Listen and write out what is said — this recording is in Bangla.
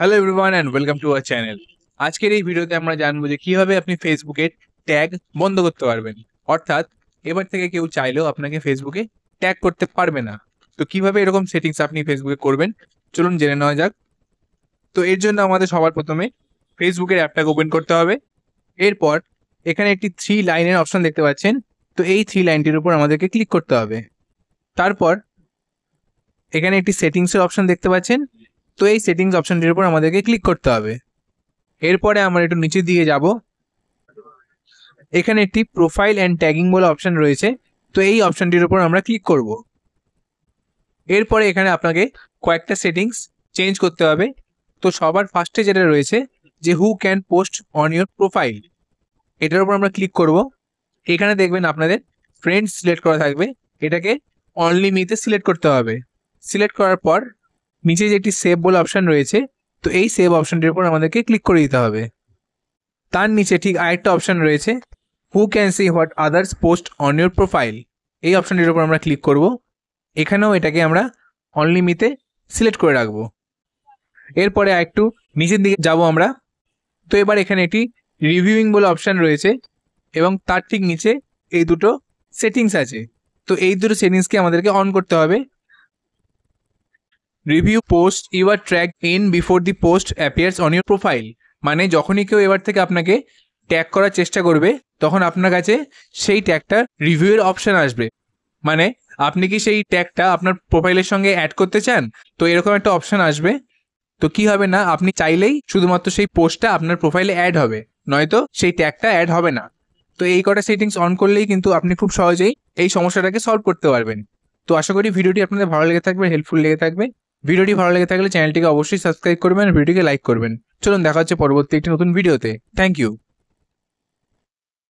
Hello everyone and welcome to our channel. আজকের এই ভিডিওতে আমরা জানবো যে কিভাবে আপনি ফেসবুকে ট্যাগ বন্ধ করতে পারবেন। অর্থাৎ এবার থেকে কেউ চাইলেও আপনাকে ফেসবুকে ট্যাগ করতে পারবে না। তো কিভাবে এরকম সেটিংস আপনি ফেসবুকে করবেন চলুন জেনে নেওয়া যাক। তো এর জন্য আমাদের সবার প্রথমে ফেসবুকের অ্যাপটাকে ওপেন করতে হবে। এরপর এখানে একটি 3 লাইনের অপশন দেখতে পাচ্ছেন, তো এই 3 লাইনটির উপর আমাদেরকে ক্লিক করতে হবে। তারপর এখানে একটি সেটিংসের অপশন দেখতে পাচ্ছেন, তো এই সেটিংস অপশনটির উপর আমাদেরকে ক্লিক করতে হবে। এরপরে আমরা একটু নিচের দিকে যাব, এখানে একটি প্রোফাইল অ্যান্ড ট্যাগিং বলে অপশন রয়েছে, তো এই অপশনটির উপর আমরা ক্লিক করব। এরপরে এখানে আপনাকে কয়েকটা সেটিংস চেঞ্জ করতে হবে। তো সবার ফার্স্টে যেটা রয়েছে যে who can post on your profile, এটার উপর আমরা ক্লিক করব। এখানে দেখবেন আপনাদের ফ্রেন্ডস সিলেক্ট করা থাকবে, এটাকে অনলি মিতে সিলেক্ট করতে হবে। সিলেক্ট করার পর নিচে যে একটি সেভ বলে অপশন রয়েছে, তো এই সেভ অপশনটির উপর আমাদেরকে ক্লিক করে দিতে হবে। তার নিচে ঠিক আরেকটা অপশন রয়েছে who can see what others post on your profile, এই অপশনটির উপর আমরা ক্লিক করব। এখানেও এটাকে আমরা অনলি মিতে সিলেক্ট করে রাখবো। এরপরে একটু নিচের দিকে যাব আমরা। তো এবার এখানে একটি রিভিউইং বলে অপশন রয়েছে এবং তার ঠিক নিচে এই দুটো সেটিংস আছে, তো এই দুটো সেটিংসকে আমাদেরকে অন করতে হবে। Review post your tag in before the post appears on your profile, মানে যখনই কেউ এবার থেকে আপনাকে ট্যাগ করার চেষ্টা করবে তখন আপনার কাছে সেই ট্যাগটা রিভিউয়ের অপশন আসবে। মানে আপনি কি সেই ট্যাগটা আপনার প্রোফাইলের সঙ্গে অ্যাড করতে চান, তো এরকম একটা অপশন আসবে। তো কি হবে না, আপনি চাইলেই শুধুমাত্র সেই পোস্টটা আপনার প্রোফাইলে অ্যাড হবে, নয়তো সেই ট্যাগটা অ্যাড হবে না। তো এই কটা সেটিংস অন করলেই কিন্তু আপনি খুব সহজেই এই সমস্যাটাকে সলভ করতে পারবেন। তো আশা করি ভিডিওটি আপনাদের ভালো লেগে থাকবে, হেল্পফুল লেগে থাকবে। ভিডিওটি ভালো লেগে থাকলে চ্যানেলটিকে অবশ্যই সাবস্ক্রাইব করবেন আর ভিডিওটিকে লাইক করবেন। চলুন দেখা হচ্ছে পরবর্তী একটি নতুন ভিডিওতে। Thank you.